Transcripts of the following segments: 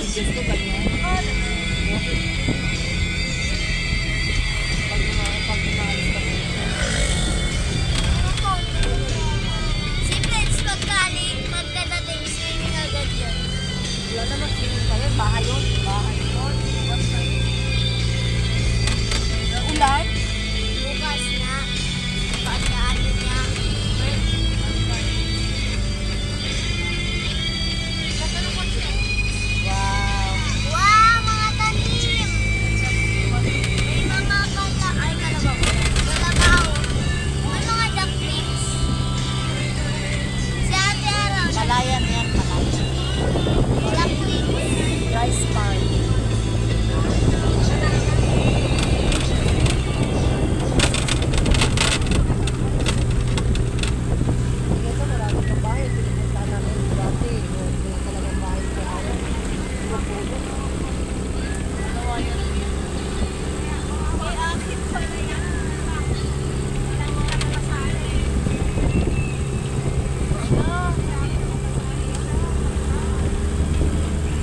videos ko, ganyan. Pag umalis kami. Si Friends pagkadating, swimming agad yun. Wala naman swimming kayo. Bahay yun. Bahay yun. Ulan? Bukas na. Pagkaan niya. Wow. Wow, mga tanim! May mga kalabaw. Kalabaw. May mga ducklings. Si Ate Aron. Palayan yan. Palayan. Ducklings. Rice park. Ito marami ng bahay. Pinipunta namin dati. Wala talagang bahay ko. Pupulo.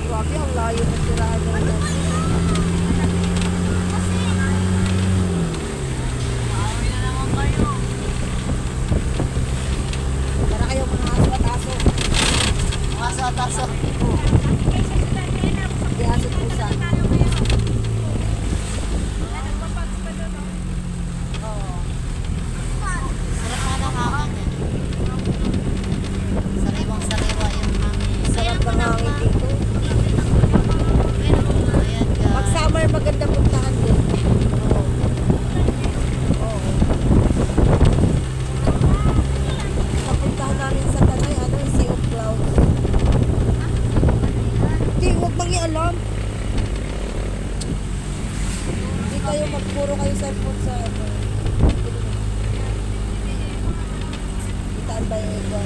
Grabe, ang layo na siraan ng para kayo mga aso at aso. Mga aso at aso. Di aso at pusa. Oo. Sarap nga ng hangin eh. Sariwang sariwa yung hangin. Sarap ng hangin dito. Ayan guys. Pag summer maganda puntahan din. Oo. Oo. Napuntahan namin sa Tanay, yung Sea of Clouds. Hindi, huwag mangialam. Hindi kayo magpuro kayo cellphone sa ano. Itaan ba yung ikaw?